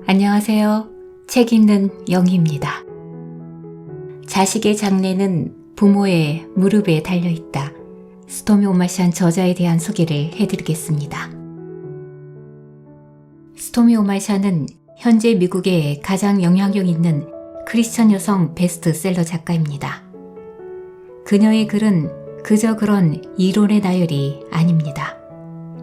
안녕하세요. 책 읽는 영희입니다. 자식의 장래는 부모의 무릎에 달려있다. 스토미 오마시안 저자에 대한 소개를 해드리겠습니다. 스토미 오마시안은 현재 미국의 가장 영향력 있는 크리스천 여성 베스트셀러 작가입니다. 그녀의 글은 그저 그런 이론의 나열이 아닙니다.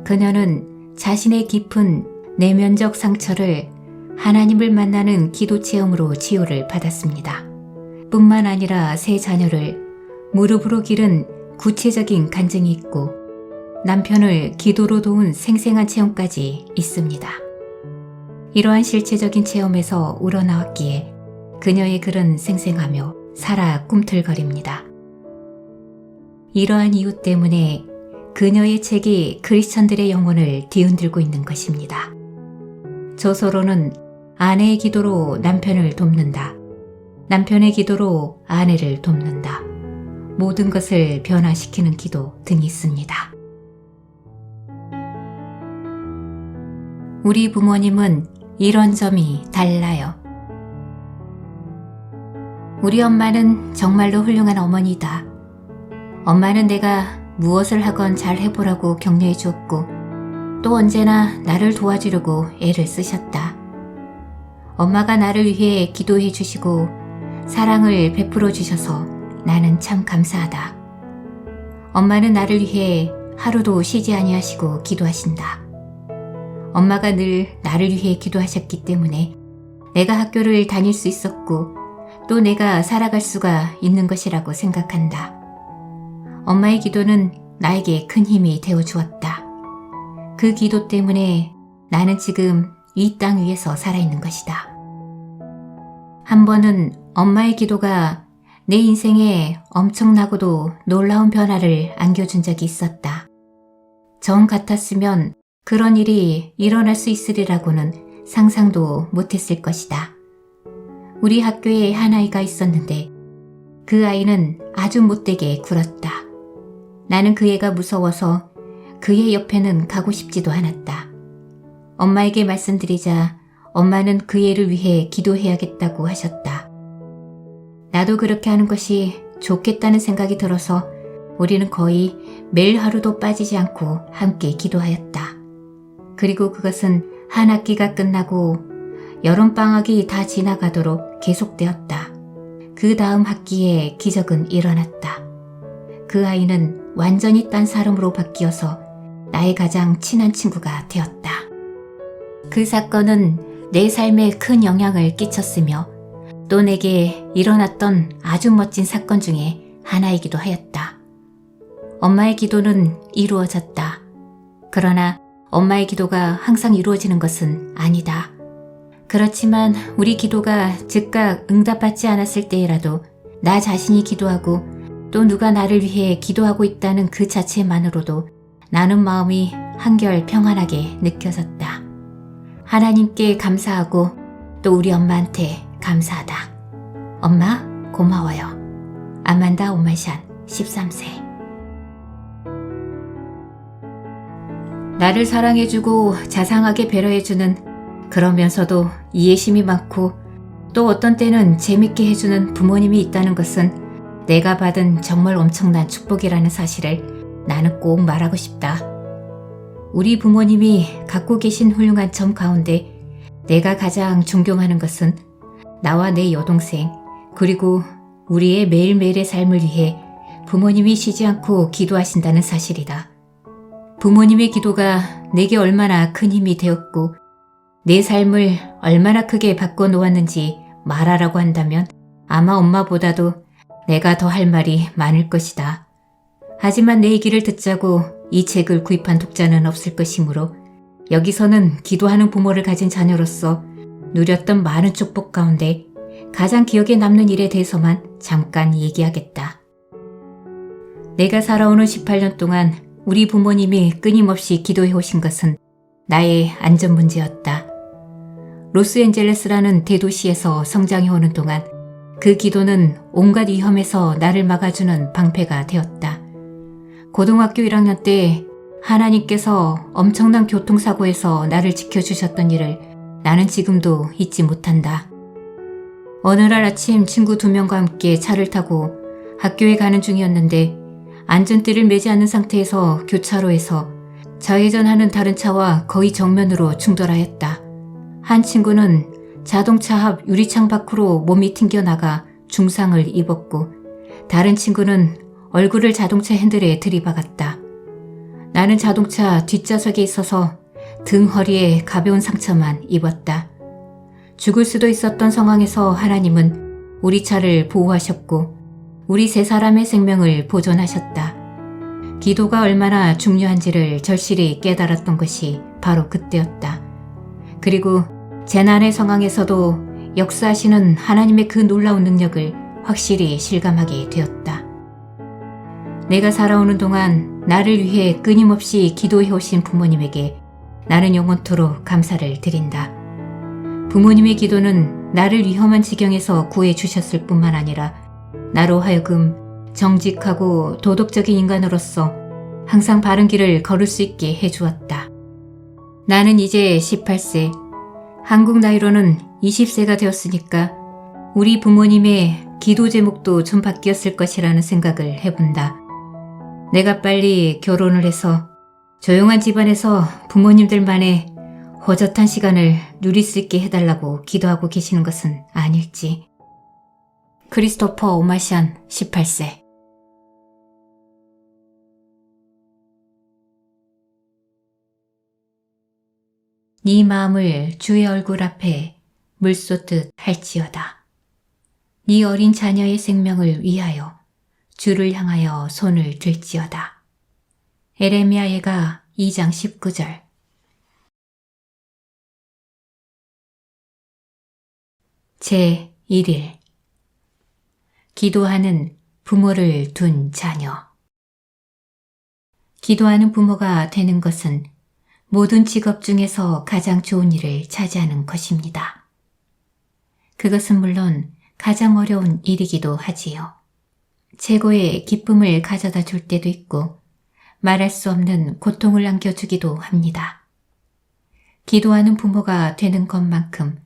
그녀는 자신의 깊은 내면적 상처를 하나님을 만나는 기도 체험으로 치유를 받았습니다. 뿐만 아니라 세 자녀를 무릎으로 기른 구체적인 간증이 있고 남편을 기도로 도운 생생한 체험까지 있습니다. 이러한 실체적인 체험에서 우러나왔기에 그녀의 글은 생생하며 살아 꿈틀거립니다. 이러한 이유 때문에 그녀의 책이 크리스천들의 영혼을 뒤흔들고 있는 것입니다. 저서로는 아내의 기도로 남편을 돕는다. 남편의 기도로 아내를 돕는다. 모든 것을 변화시키는 기도 등이 있습니다. 우리 부모님은 이런 점이 달라요. 우리 엄마는 정말로 훌륭한 어머니다. 엄마는 내가 무엇을 하건 잘 해보라고 격려해 주었고 또 언제나 나를 도와주려고 애를 쓰셨다. 엄마가 나를 위해 기도해 주시고 사랑을 베풀어 주셔서 나는 참 감사하다. 엄마는 나를 위해 하루도 쉬지 아니하시고 기도하신다. 엄마가 늘 나를 위해 기도하셨기 때문에 내가 학교를 다닐 수 있었고 또 내가 살아갈 수가 있는 것이라고 생각한다. 엄마의 기도는 나에게 큰 힘이 되어 주었다. 그 기도 때문에 나는 지금 이 땅 위에서 살아있는 것이다. 한 번은 엄마의 기도가 내 인생에 엄청나고도 놀라운 변화를 안겨준 적이 있었다. 정 같았으면 그런 일이 일어날 수 있으리라고는 상상도 못했을 것이다. 우리 학교에 한 아이가 있었는데 그 아이는 아주 못되게 굴었다. 나는 그 애가 무서워서 그의 옆에는 가고 싶지도 않았다. 엄마에게 말씀드리자 엄마는 그 애를 위해 기도해야겠다고 하셨다. 나도 그렇게 하는 것이 좋겠다는 생각이 들어서 우리는 거의 매일 하루도 빠지지 않고 함께 기도하였다. 그리고 그것은 한 학기가 끝나고 여름방학이 다 지나가도록 계속되었다. 그 다음 학기에 기적은 일어났다. 그 아이는 완전히 딴 사람으로 바뀌어서 나의 가장 친한 친구가 되었다. 그 사건은 내 삶에 큰 영향을 끼쳤으며 또 내게 일어났던 아주 멋진 사건 중에 하나이기도 하였다. 엄마의 기도는 이루어졌다. 그러나 엄마의 기도가 항상 이루어지는 것은 아니다. 그렇지만 우리 기도가 즉각 응답받지 않았을 때라도 나 자신이 기도하고 또 누가 나를 위해 기도하고 있다는 그 자체만으로도 나는 마음이 한결 평안하게 느껴졌다. 하나님께 감사하고 또 우리 엄마한테 감사하다. 엄마 고마워요. 아만다 오마시안 13세. 나를 사랑해주고 자상하게 배려해주는 그러면서도 이해심이 많고 또 어떤 때는 재밌게 해주는 부모님이 있다는 것은 내가 받은 정말 엄청난 축복이라는 사실을 나는 꼭 말하고 싶다. 우리 부모님이 갖고 계신 훌륭한 점 가운데 내가 가장 존경하는 것은 나와 내 여동생 그리고 우리의 매일매일의 삶을 위해 부모님이 쉬지 않고 기도하신다는 사실이다. 부모님의 기도가 내게 얼마나 큰 힘이 되었고 내 삶을 얼마나 크게 바꿔놓았는지 말하라고 한다면 아마 엄마보다도 내가 더 할 말이 많을 것이다. 하지만 내 얘기를 듣자고 이 책을 구입한 독자는 없을 것이므로 여기서는 기도하는 부모를 가진 자녀로서 누렸던 많은 축복 가운데 가장 기억에 남는 일에 대해서만 잠깐 얘기하겠다. 내가 살아오는 18년 동안 우리 부모님이 끊임없이 기도해 오신 것은 나의 안전 문제였다. 로스앤젤레스라는 대도시에서 성장해 오는 동안 그 기도는 온갖 위험에서 나를 막아주는 방패가 되었다. 고등학교 1학년 때 하나님께서 엄청난 교통사고에서 나를 지켜주셨던 일을 나는 지금도 잊지 못한다. 어느 날 아침 친구 2명과 함께 차를 타고 학교에 가는 중이었는데 안전띠를 매지 않은 상태에서 교차로에서 좌회전하는 다른 차와 거의 정면으로 충돌하였다. 한 친구는 자동차 앞 유리창 밖으로 몸이 튕겨나가 중상을 입었고 다른 친구는 얼굴을 자동차 핸들에 들이박았다. 나는 자동차 뒷좌석에 있어서 등 허리에 가벼운 상처만 입었다. 죽을 수도 있었던 상황에서 하나님은 우리 차를 보호하셨고 우리 3사람의 생명을 보존하셨다. 기도가 얼마나 중요한지를 절실히 깨달았던 것이 바로 그때였다. 그리고 재난의 상황에서도 역사하시는 하나님의 그 놀라운 능력을 확실히 실감하게 되었다. 내가 살아오는 동안 나를 위해 끊임없이 기도해 오신 부모님에게 나는 영원토록 감사를 드린다. 부모님의 기도는 나를 위험한 지경에서 구해 주셨을 뿐만 아니라 나로 하여금 정직하고 도덕적인 인간으로서 항상 바른 길을 걸을 수 있게 해주었다. 나는 이제 18세, 한국 나이로는 20세가 되었으니까 우리 부모님의 기도 제목도 좀 바뀌었을 것이라는 생각을 해본다. 내가 빨리 결혼을 해서 조용한 집안에서 부모님들만의 허젓한 시간을 누릴 수 있게 해달라고 기도하고 계시는 것은 아닐지. 크리스토퍼 오마시안 18세. 네 마음을 주의 얼굴 앞에 물 쏟듯 할지어다. 네 어린 자녀의 생명을 위하여 주를 향하여 손을 들지어다. 에레미야 예가 2장 19절. 제 1일. 기도하는 부모를 둔 자녀. 기도하는 부모가 되는 것은 모든 직업 중에서 가장 좋은 일을 차지하는 것입니다. 그것은 물론 가장 어려운 일이기도 하지요. 최고의 기쁨을 가져다 줄 때도 있고 말할 수 없는 고통을 안겨주기도 합니다. 기도하는 부모가 되는 것만큼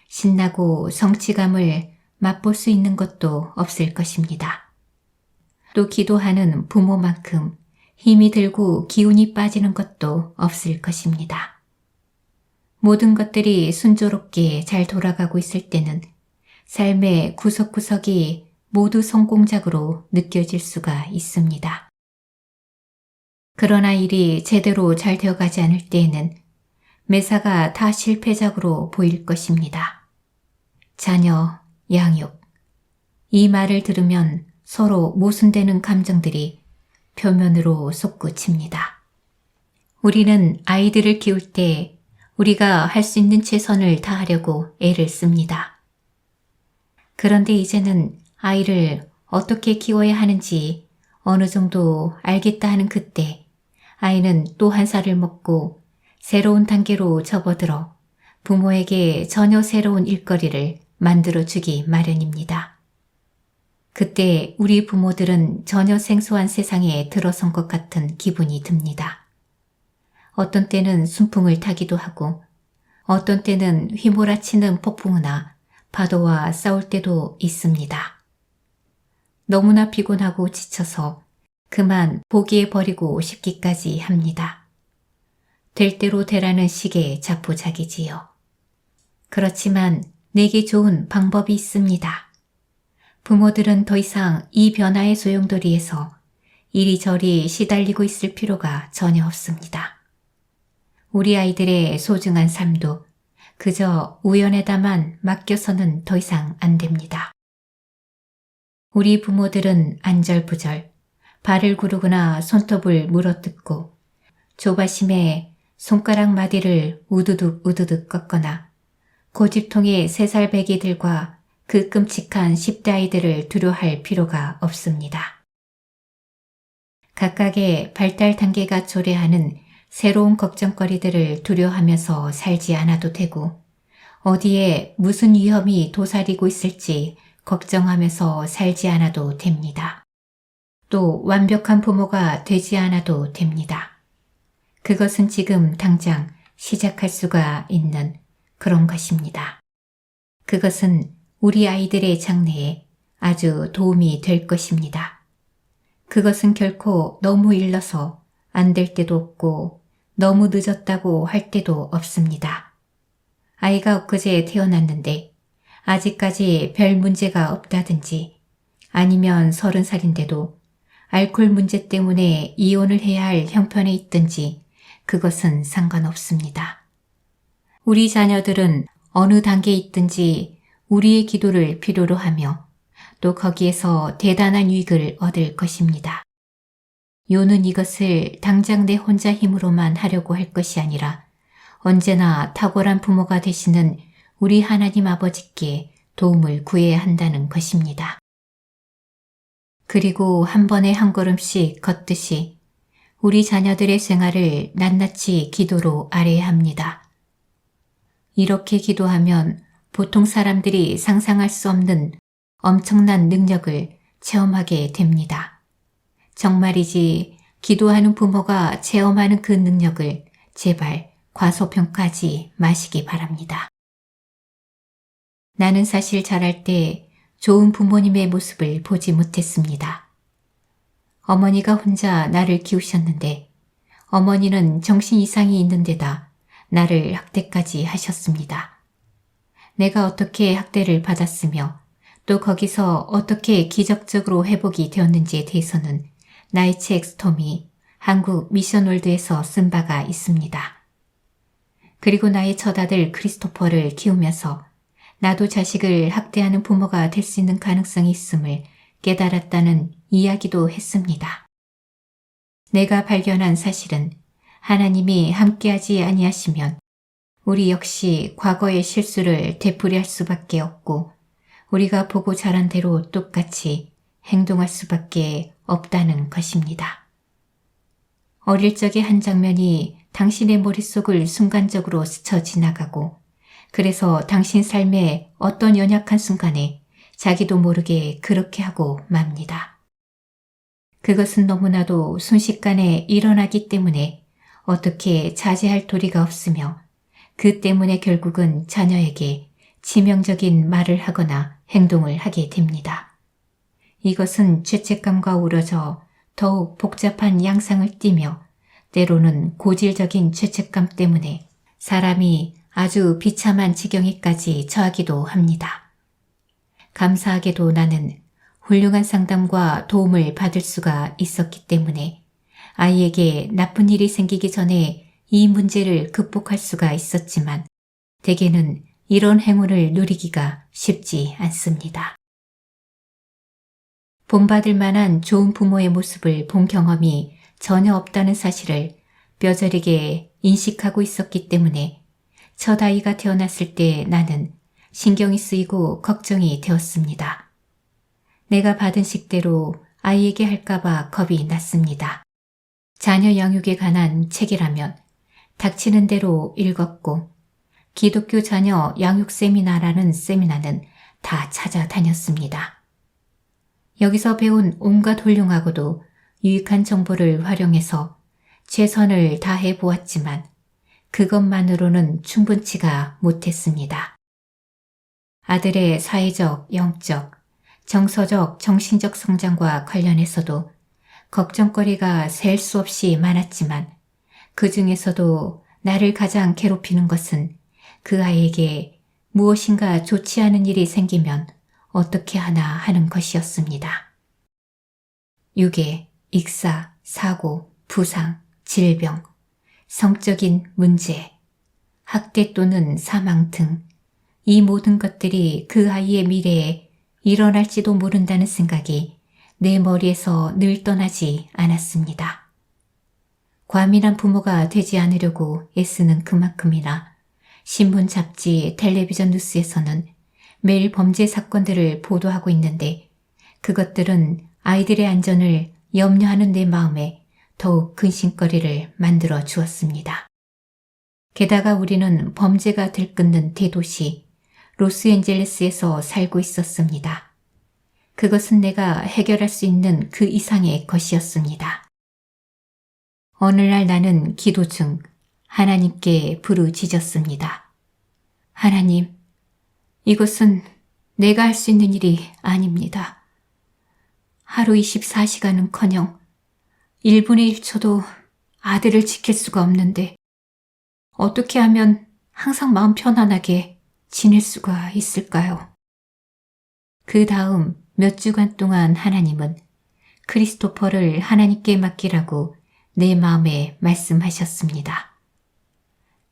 신나고 성취감을 맛볼 수 있는 것도 없을 것입니다. 또 기도하는 부모만큼 힘이 들고 기운이 빠지는 것도 없을 것입니다. 모든 것들이 순조롭게 잘 돌아가고 있을 때는 삶의 구석구석이 모두 성공작으로 느껴질 수가 있습니다. 그러나 일이 제대로 잘 되어가지 않을 때에는 매사가 다 실패작으로 보일 것입니다. 자녀, 양육. 이 말을 들으면 서로 모순되는 감정들이 표면으로 솟구칩니다. 우리는 아이들을 키울 때 우리가 할 수 있는 최선을 다하려고 애를 씁니다. 그런데 이제는 아이를 어떻게 키워야 하는지 어느 정도 알겠다 하는 그때 아이는 또 한 살을 먹고 새로운 단계로 접어들어 부모에게 전혀 새로운 일거리를 만들어주기 마련입니다. 그때 우리 부모들은 전혀 생소한 세상에 들어선 것 같은 기분이 듭니다. 어떤 때는 순풍을 타기도 하고 어떤 때는 휘몰아치는 폭풍우나 파도와 싸울 때도 있습니다. 너무나 피곤하고 지쳐서 그만 포기해버리고 싶기까지 합니다. 될 대로 되라는 식의 자포자기지요. 그렇지만 내게 좋은 방법이 있습니다. 부모들은 더 이상 이 변화의 소용돌이에서 이리저리 시달리고 있을 필요가 전혀 없습니다. 우리 아이들의 소중한 삶도 그저 우연에다만 맡겨서는 더 이상 안 됩니다. 우리 부모들은 안절부절 발을 구르거나 손톱을 물어뜯고 조바심에 손가락 마디를 우두둑 우두둑 꺾거나 고집통의 3살 배기들과 그 끔찍한 10대 아이들을 두려워할 필요가 없습니다. 각각의 발달 단계가 초래하는 새로운 걱정거리들을 두려워하면서 살지 않아도 되고 어디에 무슨 위험이 도사리고 있을지 걱정하면서 살지 않아도 됩니다. 또 완벽한 부모가 되지 않아도 됩니다. 그것은 지금 당장 시작할 수가 있는 그런 것입니다. 그것은 우리 아이들의 장래에 아주 도움이 될 것입니다. 그것은 결코 너무 일러서 안 될 때도 없고 너무 늦었다고 할 때도 없습니다. 아이가 엊그제 태어났는데 아직까지 별 문제가 없다든지 아니면 30살인데도 알코올 문제 때문에 이혼을 해야 할 형편에 있든지 그것은 상관없습니다. 우리 자녀들은 어느 단계에 있든지 우리의 기도를 필요로 하며 또 거기에서 대단한 유익을 얻을 것입니다. 요는 이것을 당장 내 혼자 힘으로만 하려고 할 것이 아니라 언제나 탁월한 부모가 되시는 우리 하나님 아버지께 도움을 구해야 한다는 것입니다. 그리고 한 번에 한 걸음씩 걷듯이 우리 자녀들의 생활을 낱낱이 기도로 아뢰야 합니다. 이렇게 기도하면 보통 사람들이 상상할 수 없는 엄청난 능력을 체험하게 됩니다. 정말이지 기도하는 부모가 체험하는 그 능력을 제발 과소평가하지 마시기 바랍니다. 나는 사실 자랄 때 좋은 부모님의 모습을 보지 못했습니다. 어머니가 혼자 나를 키우셨는데 어머니는 정신 이상이 있는 데다 나를 학대까지 하셨습니다. 내가 어떻게 학대를 받았으며 또 거기서 어떻게 기적적으로 회복이 되었는지에 대해서는 나의 책 스톰이 한국 미션월드에서 쓴 바가 있습니다. 그리고 나의 첫아들 크리스토퍼를 키우면서 나도 자식을 학대하는 부모가 될 수 있는 가능성이 있음을 깨달았다는 이야기도 했습니다. 내가 발견한 사실은 하나님이 함께하지 아니하시면 우리 역시 과거의 실수를 되풀이할 수밖에 없고 우리가 보고 자란 대로 똑같이 행동할 수밖에 없다는 것입니다. 어릴 적의 한 장면이 당신의 머릿속을 순간적으로 스쳐 지나가고 그래서 당신 삶의 어떤 연약한 순간에 자기도 모르게 그렇게 하고 맙니다. 그것은 너무나도 순식간에 일어나기 때문에 어떻게 자제할 도리가 없으며 그 때문에 결국은 자녀에게 치명적인 말을 하거나 행동을 하게 됩니다. 이것은 죄책감과 어우러져 더욱 복잡한 양상을 띠며 때로는 고질적인 죄책감 때문에 사람이 아주 비참한 지경에까지 처하기도 합니다. 감사하게도 나는 훌륭한 상담과 도움을 받을 수가 있었기 때문에 아이에게 나쁜 일이 생기기 전에 이 문제를 극복할 수가 있었지만 대개는 이런 행운을 누리기가 쉽지 않습니다. 본받을 만한 좋은 부모의 모습을 본 경험이 전혀 없다는 사실을 뼈저리게 인식하고 있었기 때문에 첫 아이가 태어났을 때 나는 신경이 쓰이고 걱정이 되었습니다. 내가 받은 식대로 아이에게 할까봐 겁이 났습니다. 자녀 양육에 관한 책이라면 닥치는 대로 읽었고 기독교 자녀 양육 세미나라는 세미나는 다 찾아다녔습니다. 여기서 배운 온갖 훌륭하고도 유익한 정보를 활용해서 최선을 다해 보았지만 그것만으로는 충분치가 못했습니다. 아들의 사회적, 영적, 정서적, 정신적 성장과 관련해서도 걱정거리가 셀 수 없이 많았지만 그 중에서도 나를 가장 괴롭히는 것은 그 아이에게 무엇인가 좋지 않은 일이 생기면 어떻게 하나 하는 것이었습니다. 유괴, 익사, 사고, 부상, 질병, 성적인 문제, 학대 또는 사망 등 이 모든 것들이 그 아이의 미래에 일어날지도 모른다는 생각이 내 머리에서 늘 떠나지 않았습니다. 과민한 부모가 되지 않으려고 애쓰는 그만큼이나 신문, 잡지, 텔레비전 뉴스에서는 매일 범죄 사건들을 보도하고 있는데 그것들은 아이들의 안전을 염려하는 내 마음에 더욱 근심거리를 만들어 주었습니다. 게다가 우리는 범죄가 들끓는 대도시 로스앤젤레스에서 살고 있었습니다. 그것은 내가 해결할 수 있는 그 이상의 것이었습니다. 어느 날 나는 기도 중 하나님께 부르짖었습니다. 하나님, 이것은 내가 할 수 있는 일이 아닙니다. 하루 24시간은커녕 1분의 1초도 아들을 지킬 수가 없는데 어떻게 하면 항상 마음 편안하게 지낼 수가 있을까요? 그 다음 몇 주간 동안 하나님은 크리스토퍼를 하나님께 맡기라고 내 마음에 말씀하셨습니다.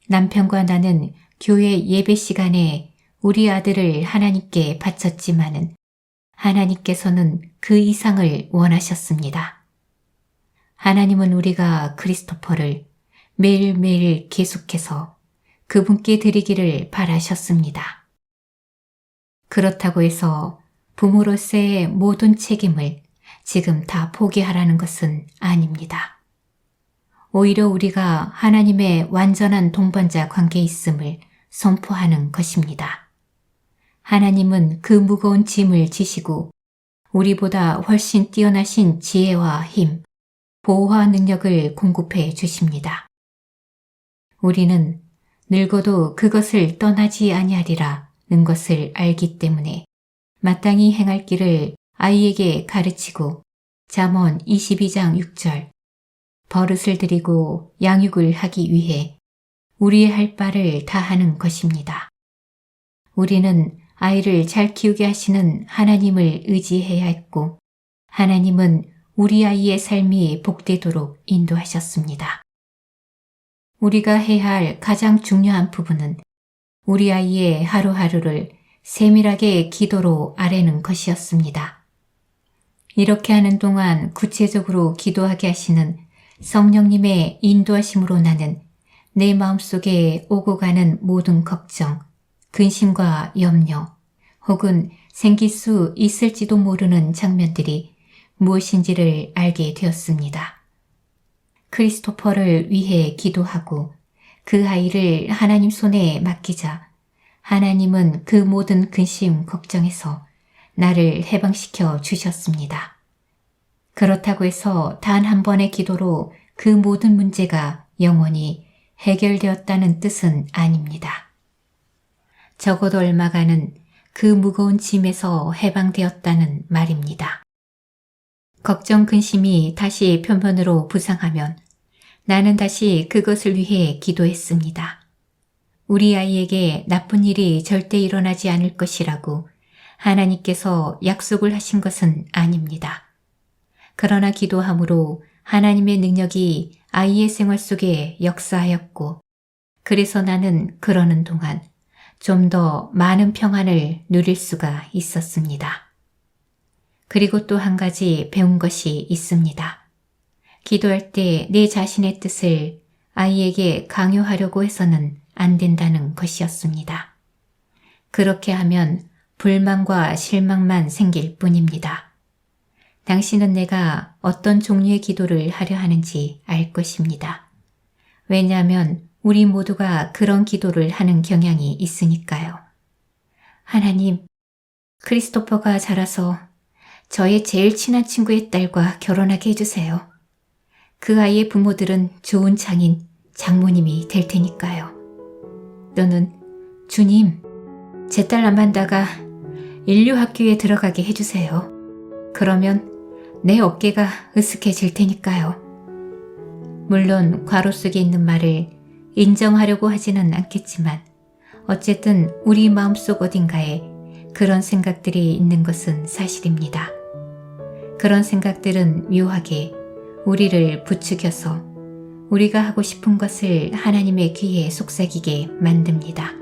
남편과 나는 교회 예배 시간에 우리 아들을 하나님께 바쳤지만은 하나님께서는 그 이상을 원하셨습니다. 하나님은 우리가 크리스토퍼를 매일매일 계속해서 그분께 드리기를 바라셨습니다. 그렇다고 해서 부모로서의 모든 책임을 지금 다 포기하라는 것은 아닙니다. 오히려 우리가 하나님의 완전한 동반자 관계에 있음을 선포하는 것입니다. 하나님은 그 무거운 짐을 지시고 우리보다 훨씬 뛰어나신 지혜와 힘, 보호와 능력을 공급해 주십니다. 우리는 늙어도 그것을 떠나지 아니하리라는 것을 알기 때문에 마땅히 행할 길을 아이에게 가르치고 잠언 22장 6절 버릇을 들이고 양육을 하기 위해 우리의 할 바를 다하는 것입니다. 우리는 아이를 잘 키우게 하시는 하나님을 의지해야 했고 하나님은 우리 아이의 삶이 복되도록 인도하셨습니다. 우리가 해야 할 가장 중요한 부분은 우리 아이의 하루하루를 세밀하게 기도로 아뢰는 것이었습니다. 이렇게 하는 동안 구체적으로 기도하게 하시는 성령님의 인도하심으로 나는 내 마음속에 오고 가는 모든 걱정, 근심과 염려, 혹은 생길 수 있을지도 모르는 장면들이 무엇인지를 알게 되었습니다. 크리스토퍼를 위해 기도하고 그 아이를 하나님 손에 맡기자 하나님은 그 모든 근심, 걱정에서 나를 해방시켜 주셨습니다. 그렇다고 해서 단 한 번의 기도로 그 모든 문제가 영원히 해결되었다는 뜻은 아닙니다. 적어도 얼마간은 그 무거운 짐에서 해방되었다는 말입니다. 걱정, 근심이 다시 표면으로 부상하면 나는 다시 그것을 위해 기도했습니다. 우리 아이에게 나쁜 일이 절대 일어나지 않을 것이라고 하나님께서 약속을 하신 것은 아닙니다. 그러나 기도함으로 하나님의 능력이 아이의 생활 속에 역사하였고 그래서 나는 그러는 동안 좀 더 많은 평안을 누릴 수가 있었습니다. 그리고 또 한 가지 배운 것이 있습니다. 기도할 때 내 자신의 뜻을 아이에게 강요하려고 해서는 안 된다는 것이었습니다. 그렇게 하면 불만과 실망만 생길 뿐입니다. 당신은 내가 어떤 종류의 기도를 하려 하는지 알 것입니다. 왜냐하면 우리 모두가 그런 기도를 하는 경향이 있으니까요. 하나님, 크리스토퍼가 자라서 저의 제일 친한 친구의 딸과 결혼하게 해주세요. 그 아이의 부모들은 좋은 장인, 장모님이 될 테니까요. 또는 주님, 제 딸 아만다가 인류학교에 들어가게 해주세요. 그러면 내 어깨가 으쓱해질 테니까요. 물론 괄호 속에 있는 말을 인정하려고 하지는 않겠지만 어쨌든 우리 마음속 어딘가에 그런 생각들이 있는 것은 사실입니다. 그런 생각들은 묘하게 우리를 부추겨서 우리가 하고 싶은 것을 하나님의 귀에 속삭이게 만듭니다.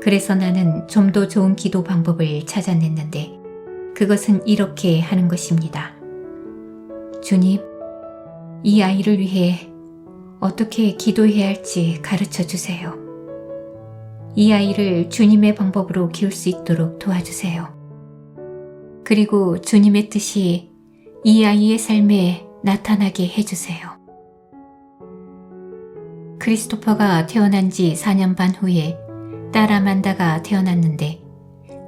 그래서 나는 좀 더 좋은 기도 방법을 찾아냈는데 그것은 이렇게 하는 것입니다. 주님, 이 아이를 위해 어떻게 기도해야 할지 가르쳐 주세요. 이 아이를 주님의 방법으로 키울 수 있도록 도와주세요. 그리고 주님의 뜻이 이 아이의 삶에 나타나게 해주세요. 크리스토퍼가 태어난 지 4년 반 후에 딸 아만다가 태어났는데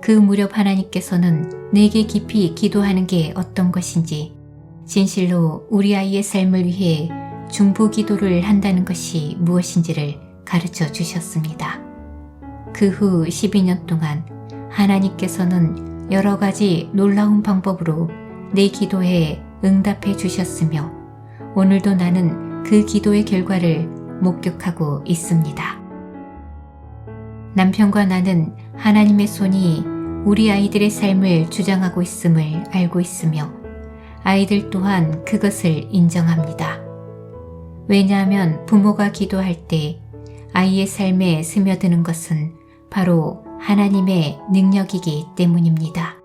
그 무렵 하나님께서는 내게 깊이 기도하는 게 어떤 것인지 진실로 우리 아이의 삶을 위해 중보 기도를 한다는 것이 무엇인지를 가르쳐 주셨습니다. 그 후 12년 동안 하나님께서는 여러 가지 놀라운 방법으로 내 기도에 응답해 주셨으며 오늘도 나는 그 기도의 결과를 목격하고 있습니다. 남편과 나는 하나님의 손이 우리 아이들의 삶을 주장하고 있음을 알고 있으며 아이들 또한 그것을 인정합니다. 왜냐하면 부모가 기도할 때 아이의 삶에 스며드는 것은 바로 하나님의 능력이기 때문입니다.